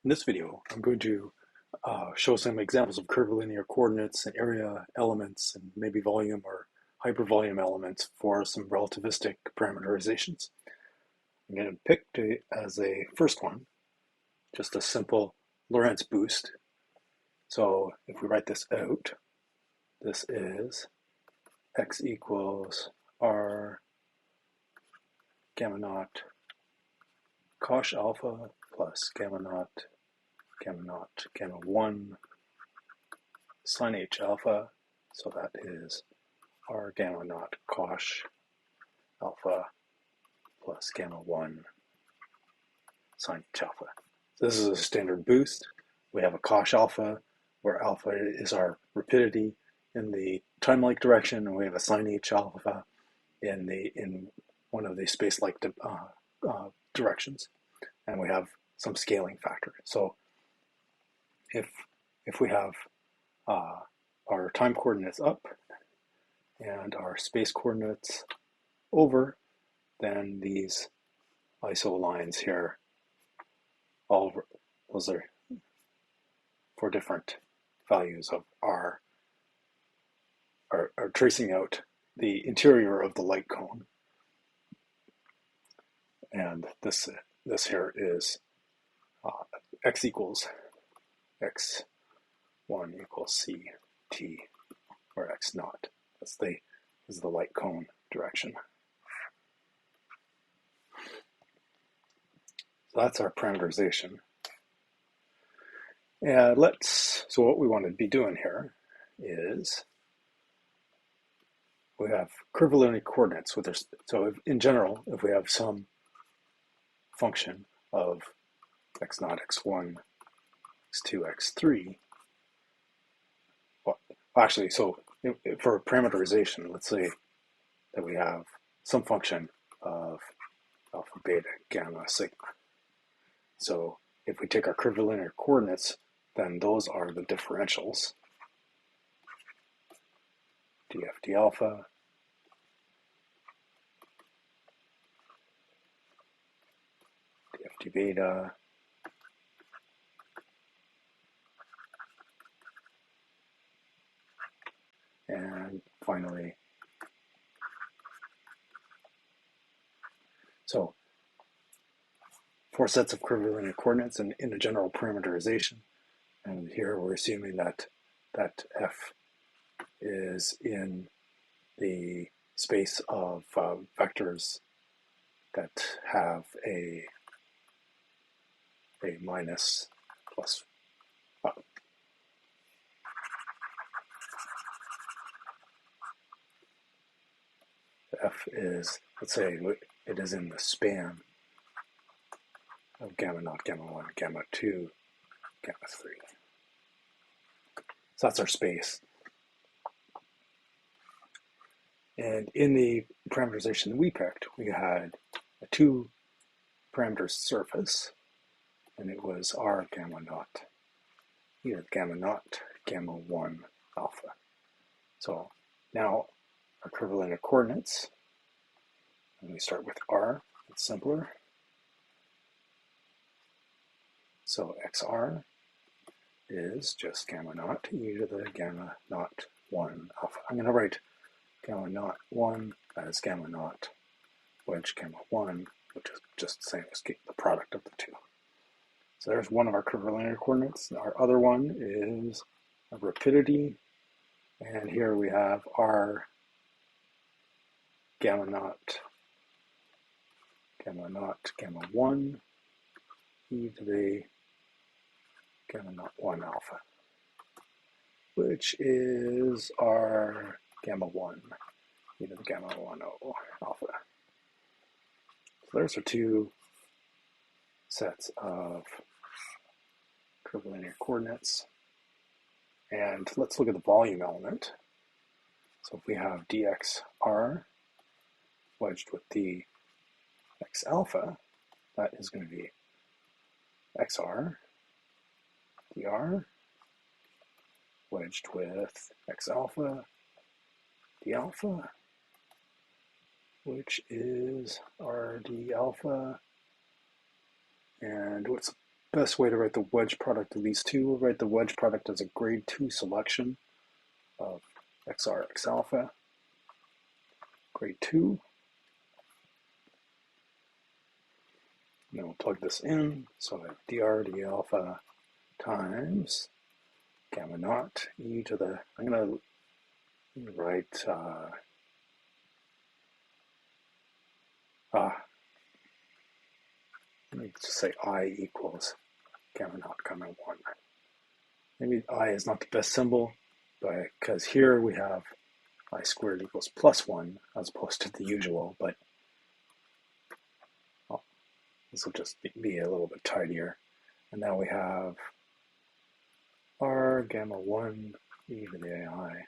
In this video, I'm going to show some examples of curvilinear coordinates and area elements and maybe volume or hypervolume elements for some relativistic parameterizations. I'm going to pick as a first one just a simple Lorenz boost. So if we write this out, this is x equals r gamma naught cosh alpha plus gamma naught gamma 1 sine h alpha, so that is r gamma naught cosh alpha plus gamma 1 sine h alpha. So this is a standard boost. We have a cosh alpha, where alpha is our rapidity in the time-like direction, and we have a sine h alpha in one of the space-like directions, and we have some scaling factor. So if we have our time coordinates up and our space coordinates over, then these iso lines here, all those are for different values of r, are tracing out the interior of the light cone. And this here is x equals x1 equals c t, or x naught. This is the light cone direction. So that's our parameterization. And so what we want to be doing here is we have curvilinear coordinates with this. So in general, if we have some function of x naught, x1, x2, x3, well, actually, so for parameterization, let's say that we have some function of alpha, beta, gamma, sigma. So if we take our curvilinear coordinates, then those are the differentials. df d alpha, df d beta, and finally, so 4 sets of curvilinear coordinates in a general parameterization. And here we're assuming that f is in the space of vectors that have a minus plus. F is, let's say it is in the span of gamma naught, gamma 1, gamma 2, gamma 3. So that's our space. And in the parameterization that we picked, we had a 2-parameter surface, and it was r gamma naught, either gamma naught, gamma 1 alpha. So now our curvilinear coordinates, and we start with r, it's simpler. So xr is just gamma naught e to the gamma naught 1 alpha. I'm going to write gamma naught 1 as gamma naught wedge gamma 1, which is just the same as the product of the two. So there's one of our curvilinear coordinates. Our other one is a rapidity, and here we have our gamma naught gamma 1 e to the gamma naught 1 alpha, which is our gamma 1 e to the gamma 1 alpha. So there's our 2 sets of curvilinear coordinates. And let's look at the volume element. So if we have dxr wedged with the x alpha, that is going to be xr dr wedged with x alpha d alpha, which is r d alpha, and what's best way to write the wedge product of these two, we'll write the wedge product as a grade 2 selection of XR X alpha, grade 2. And then we'll plug this in, so I have dr d alpha times gamma naught e to the, I'm going to write, let me just say I equals gamma naught gamma 1. Maybe I is not the best symbol, because here we have I squared equals plus 1 as opposed to the usual, but this will just be a little bit tidier. And now we have r gamma 1 e to the ai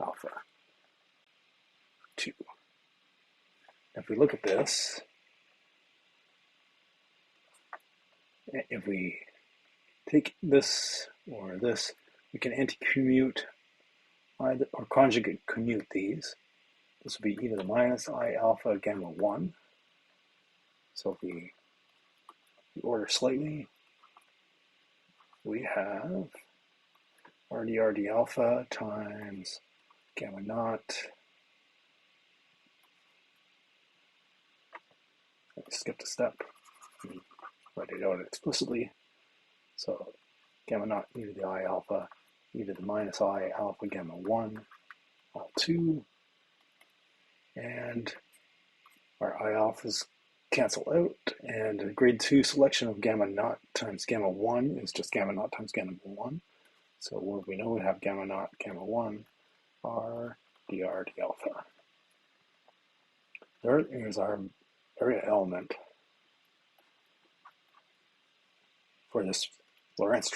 alpha 2. If we look at this, if we take this or this, we can anti-commute or conjugate commute these. This would be e to the minus I alpha gamma 1. So if we order slightly, we have RDRD alpha times gamma naught. I skipped a step and write it out explicitly. So gamma naught e to the I alpha, e to the minus I alpha gamma 1, all 2. And our I alphas cancel out, and a grade 2 selection of gamma naught times gamma 1 is just gamma naught times gamma 1. So what we know we have gamma naught gamma 1 r dr d alpha. There is our area element for this Lorentz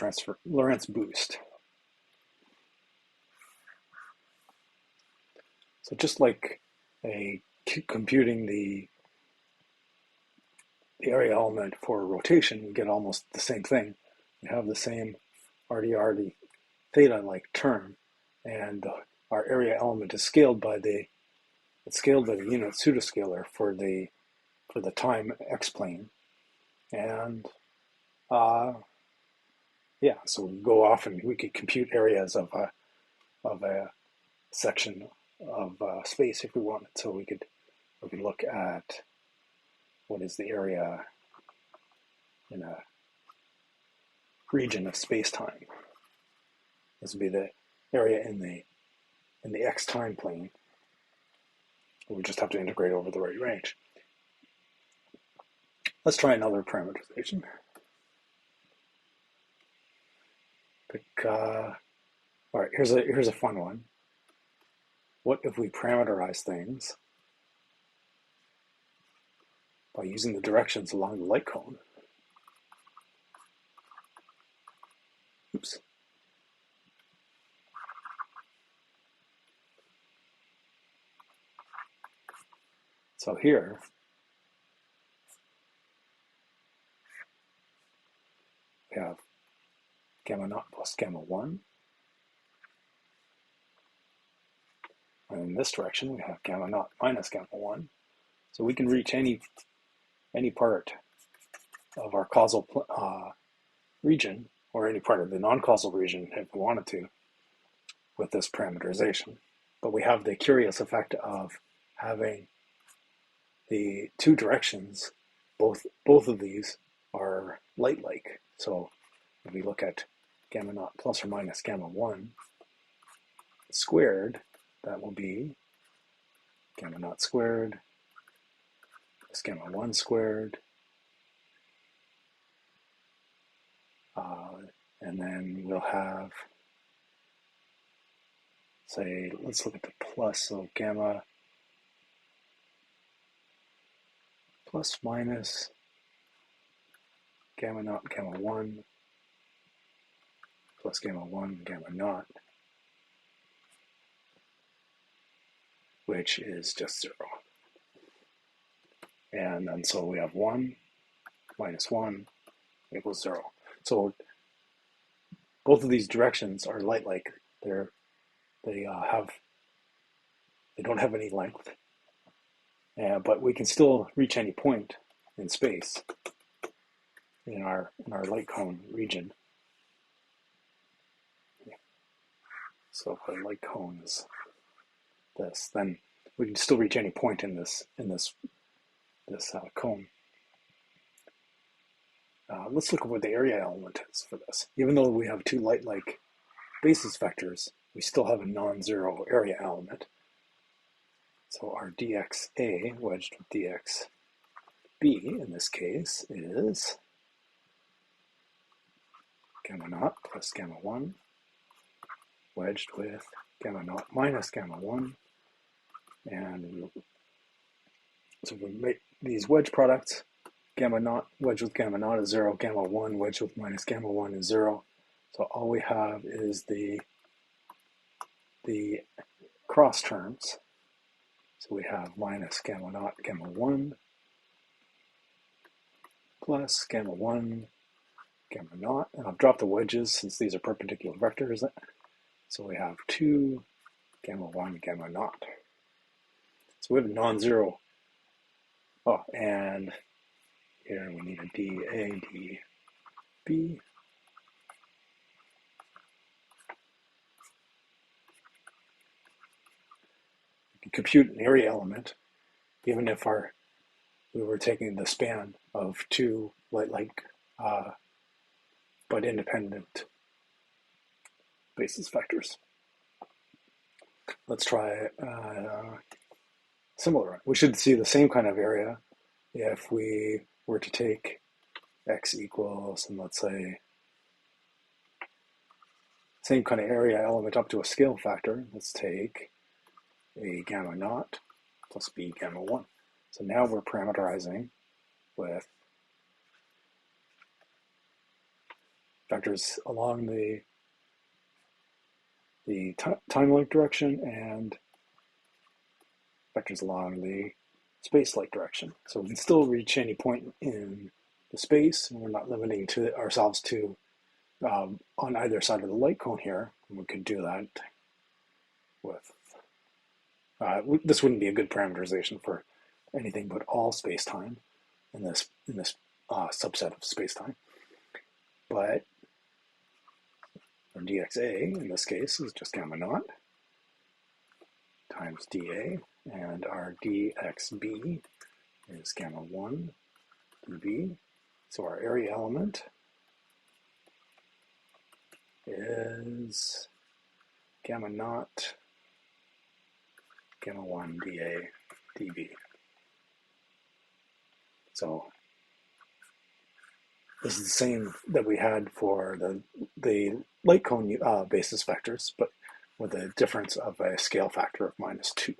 boost. So just like computing the area element for rotation, we get almost the same thing. We have the same RDRD theta-like term, and our area element is scaled by the unit pseudoscalar for the time x-plane, and yeah, so we go off and we could compute areas of a section of space if we wanted. So we could look at what is the area in a region of space-time. This would be the area in the x time plane. We just have to integrate over the right range. Let's try another parameterization. All right, here's a fun one. What if we parameterize things by using the directions along the light cone? Oops. So here, we have gamma naught plus gamma 1. And in this direction, we have gamma naught minus gamma 1. So we can reach any part of our causal region, or any part of the non-causal region if we wanted to, with this parameterization. But we have the curious effect of having the two directions, both of these are light-like. So if we look at gamma naught plus or minus gamma 1 squared, that will be gamma naught squared plus gamma 1 squared. And then we'll have, say, let's look at the plus, so gamma plus minus gamma naught gamma 1 plus gamma 1 gamma naught, which is just 0. And then so we have 1 minus 1 equals 0. So both of these directions are light-like. They don't have any length, but we can still reach any point in space. in our light cone region. So if our light cone is this, then we can still reach any point in this cone. Let's look at what the area element is for this. Even though we have two light-like basis vectors, we still have a non-zero area element. So our dxa wedged with dxb in this case is gamma naught plus gamma 1 wedged with gamma naught minus gamma 1. And so we make these wedge products. Gamma naught wedged with gamma naught is 0. Gamma 1 wedged with minus gamma 1 is 0. So all we have is the cross terms. So we have minus gamma naught gamma 1 plus gamma 1 gamma naught. And I've dropped the wedges since these are perpendicular vectors. So we have 2 gamma 1 gamma naught. So we have a non-zero. Oh, and here we need a dA, dB. We can compute an area element, even if we were taking the span of two light-like but independent basis vectors. Let's try similar. We should see the same kind of area if we were to take x equals, and let's say same kind of area element up to a scale factor. Let's take a gamma naught plus b gamma 1. So now we're parameterizing with vectors along the time-like direction and vectors along the space-like direction. So we can still reach any point in the space, and we're not limiting to ourselves to on either side of the light cone here. And we could do that with this wouldn't be a good parameterization for anything but all space-time in this subset of space-time. But our dxa in this case is just gamma naught times dA, and our dxb is gamma 1 dB. So our area element is gamma naught gamma 1 dA dB. So this is the same that we had for the light cone basis vectors, but with a difference of a scale factor of -2.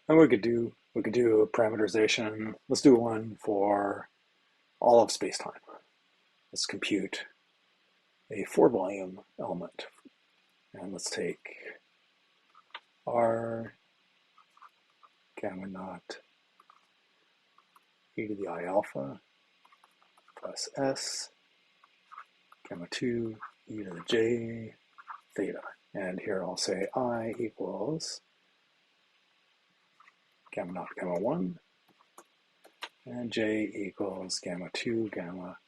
And we could do a parameterization. Let's do one for all of space-time. Let's compute a 4-volume element, and let's take r gamma naught e to the I alpha plus s gamma 2 e to the j theta. And here I'll say I equals gamma naught gamma 1 and j equals gamma 2 gamma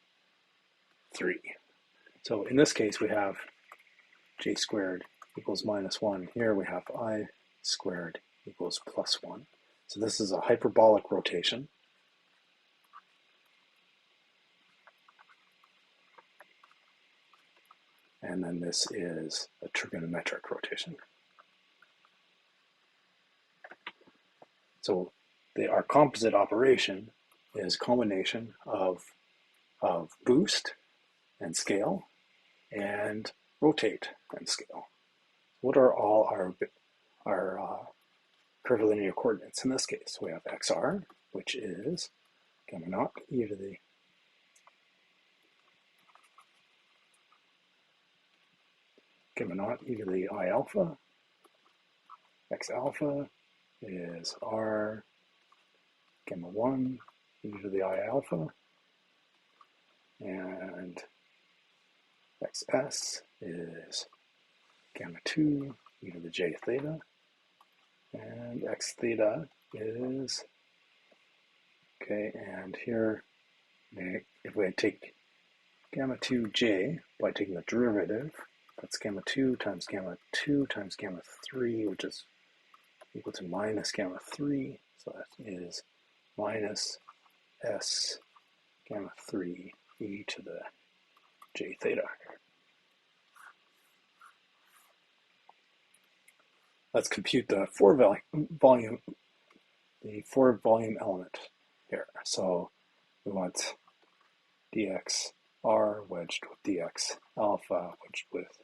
3. So in this case we have j squared equals -1. Here we have I squared equals +1. So this is a hyperbolic rotation. And then this is a trigonometric rotation. So our composite operation is a combination of boost and scale and rotate and scale. What are all our curvilinear coordinates in this case? We have xr, which is gamma naught e to the gamma naught e to the I alpha. X alpha is r gamma 1 e to the I alpha. And xs is gamma 2 e to the j theta. And x theta is, okay, and here if we take gamma 2j by taking the derivative, that's gamma 2 times gamma 2 times gamma 3, which is equal to minus gamma 3. So that is minus s gamma 3 e to the j theta. Let's compute the four volume element here. So we want dx r wedged with dx alpha wedged with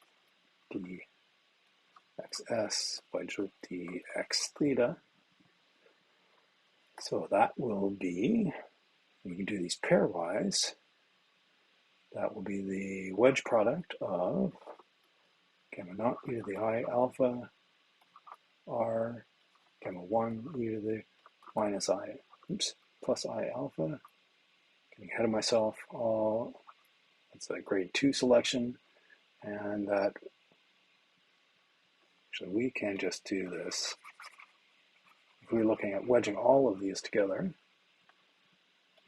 dxs wedged with dx theta. So that will be, we can do these pairwise, that will be the wedge product of gamma naught e to the I alpha r gamma 1 e to the minus I, plus I alpha. Getting ahead of myself, that's a grade 2 selection, and that, actually we can just do this. If we're looking at wedging all of these together,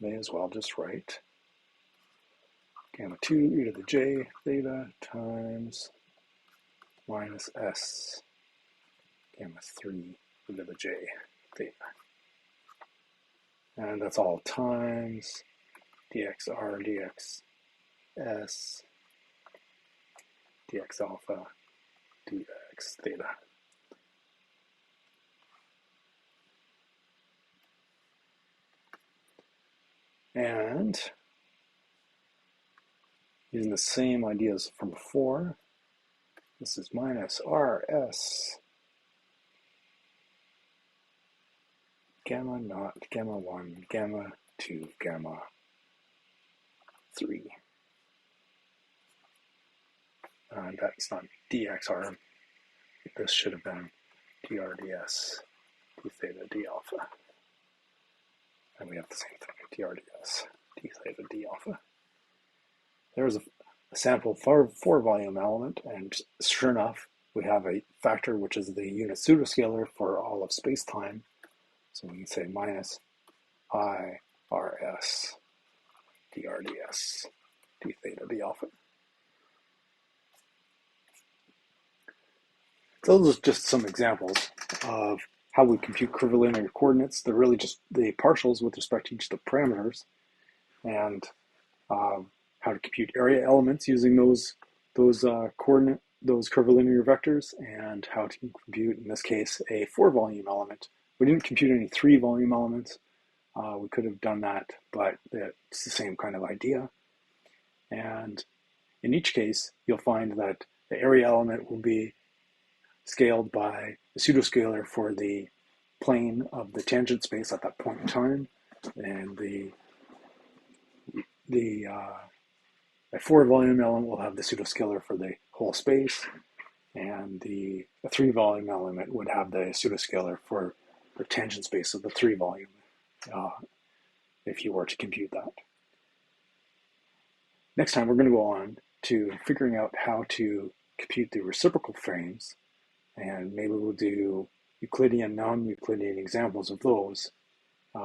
may as well just write gamma 2 e to the j theta times minus s gamma 3 e to the j theta. And that's all times dxr dx s dx alpha dx theta. And using the same ideas from before, this is minus rs gamma naught, gamma 1, gamma 2, gamma 3. And that's not dxr. This should have been dr ds, d theta, d alpha. And we have the same thing, dr ds, d theta, d alpha. There's a sample four volume element, and sure enough, we have a factor which is the unit pseudoscalar for all of space-time. So we can say minus I rs dr ds, d theta, d alpha. So those are just some examples of how we compute curvilinear coordinates. They're really just the partials with respect to each of the parameters, and how to compute area elements using those curvilinear vectors, and how to compute, in this case, a four volume element. We didn't compute any three volume elements. We could have done that, but it's the same kind of idea. And in each case, you'll find that the area element will be scaled by the pseudoscalar for the plane of the tangent space at that point in time, and a four volume element will have the pseudoscalar for the whole space, and the three volume element would have the pseudoscalar for the tangent space of the three volume, if you were to compute that. Next time we're going to go on to figuring out how to compute the reciprocal frames, and maybe we'll do Euclidean, non-Euclidean examples of those,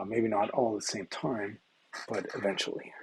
maybe not all at the same time, but eventually.